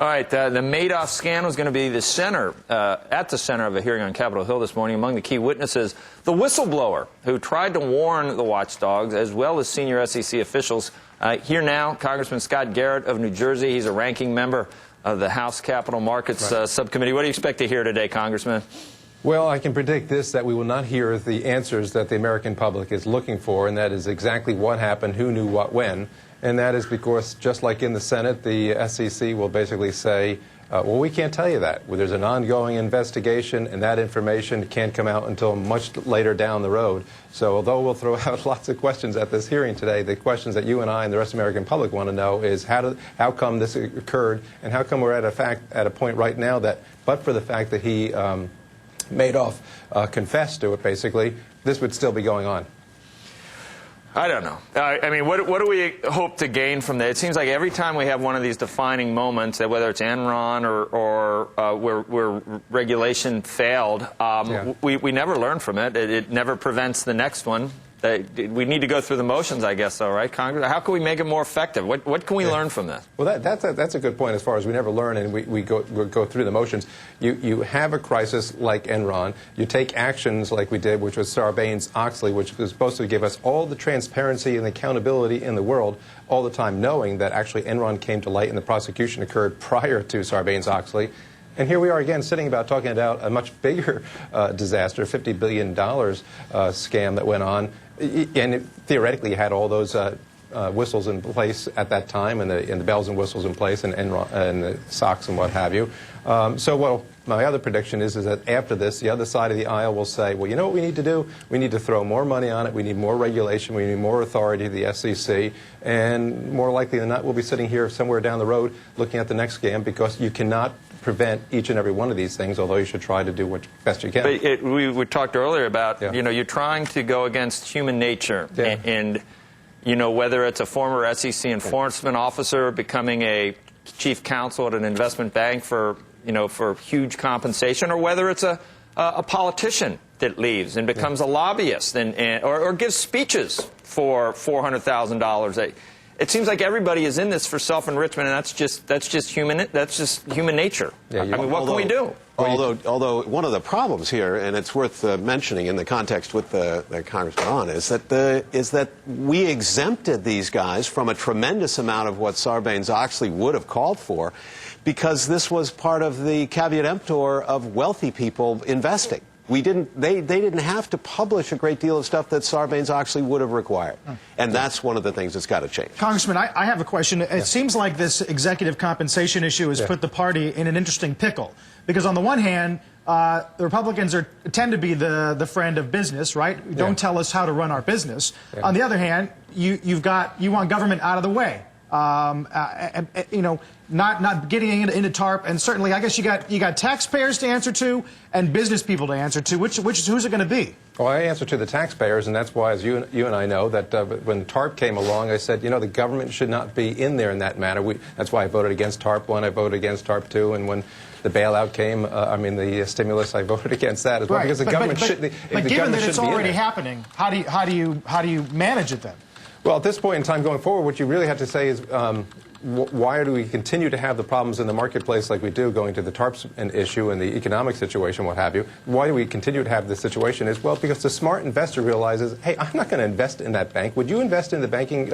All right, the Madoff scandal is going to be at the center of a hearing on Capitol Hill this morning. Among the key witnesses, the whistleblower who tried to warn the watchdogs, as well as senior SEC officials. Here now, Congressman Scott Garrett of New Jersey. He's a ranking member of the House Capital Markets Subcommittee. What do you expect to hear today, Congressman? Well, I can predict this, that we will not hear the answers that the American public is looking for, and that is exactly what happened, who knew what when. And that is because, just like in the Senate, the SEC will basically say, well, we can't tell you that. Well, there's an ongoing investigation, and that information can't come out until much later down the road. So although we'll throw out lots of questions at this hearing today, the questions that you and I and the rest of the American public want to know is how come this occurred, and how come we're at a point right now that, but for the fact that he Madoff confessed to it, basically, this would still be going on. I don't know. I mean, what do we hope to gain from that? It seems like every time we have one of these defining moments, whether it's Enron or where regulation failed, we never learn from it. It never prevents the next one. We need to go through the motions, I guess, though, right, Congress? How can we make it more effective? What can we learn from this? Well, that's a good point as far as we never learn and we go through the motions. You have a crisis like Enron. You take actions like we did, which was Sarbanes-Oxley, which was supposed to give us all the transparency and accountability in the world all the time, knowing that actually Enron came to light and the prosecution occurred prior to Sarbanes-Oxley. And here we are again talking about a much bigger disaster, $50 billion scam that went on. And theoretically, you had all those whistles in place at that time, and the bells and whistles in place, and the socks and what have you. Well, my other prediction is that after this, the other side of the aisle will say, well, you know what we need to do? We need to throw more money on it. We need more regulation. We need more authority to the SEC. And more likely than not, we'll be sitting here somewhere down the road looking at the next scam, because you cannot prevent each and every one of these things, although you should try to do what best you can. But we talked earlier about, you're trying to go against human nature. And whether it's a former SEC enforcement officer becoming a chief counsel at an investment bank for huge compensation, or whether it's a politician that leaves and becomes a lobbyist or gives speeches for $400,000. It seems like everybody is in this for self-enrichment, and that's just human nature. I mean, what can we do? Although one of the problems here, and it's worth mentioning in the context with the Congressman on, is that we exempted these guys from a tremendous amount of what Sarbanes-Oxley would have called for, because this was part of the caveat emptor of wealthy people investing. They didn't have to publish a great deal of stuff that Sarbanes-Oxley would have required. And that's one of the things that's got to change. Congressman, I have a question. It seems like this executive compensation issue has put the party in an interesting pickle. Because on the one hand, the Republicans tend to be the friend of business, right? Don't tell us how to run our business. On the other hand, you want government out of the way. Not getting into TARP, and certainly, I guess you got taxpayers to answer to and business people to answer to. Who's it going to be? Well, I answer to the taxpayers, and that's why, as you and I know, that when TARP came along, I said, the government should not be in there in that manner. That's why I voted against TARP 1, I voted agained TARP 2, and when the bailout came, the stimulus, I voted against that as well, because the government shouldn't. But given that it's already happening, how do you manage it then? Well, at this point in time going forward, what you really have to say is, why do we continue to have the problems in the marketplace like we do, going to the TARPs issue and the economic situation, what have you? Why do we continue to have this situation? Is, well, because the smart investor realizes, hey, I'm not going to invest in that bank. Would you invest in the banking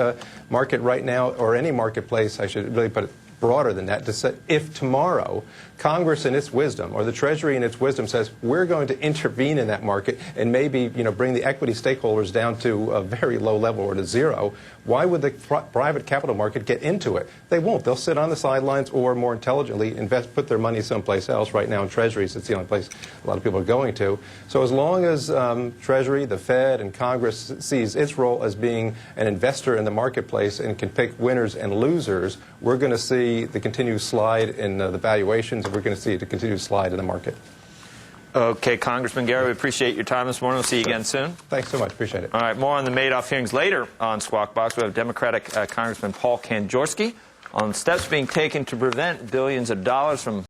market right now, or any marketplace? I should really put it broader than that, to say, if tomorrow Congress in its wisdom, or the Treasury in its wisdom, says we're going to intervene in that market and maybe bring the equity stakeholders down to a very low level or to zero, why would the private capital market get into it? They won't. They'll sit on the sidelines, or more intelligently put their money someplace else. Right now in Treasuries, it's the only place a lot of people are going to. So as long as Treasury, the Fed, and Congress sees its role as being an investor in the marketplace and can pick winners and losers, we're going to see the continued slide in the valuations, and we're going to see the continued slide in the market. Okay, Congressman Garrett, we appreciate your time this morning. We'll see you again soon. Thanks so much. Appreciate it. All right, more on the Madoff hearings later on Squawk Box. We have Democratic Congressman Paul Kanjorski on steps being taken to prevent billions of dollars from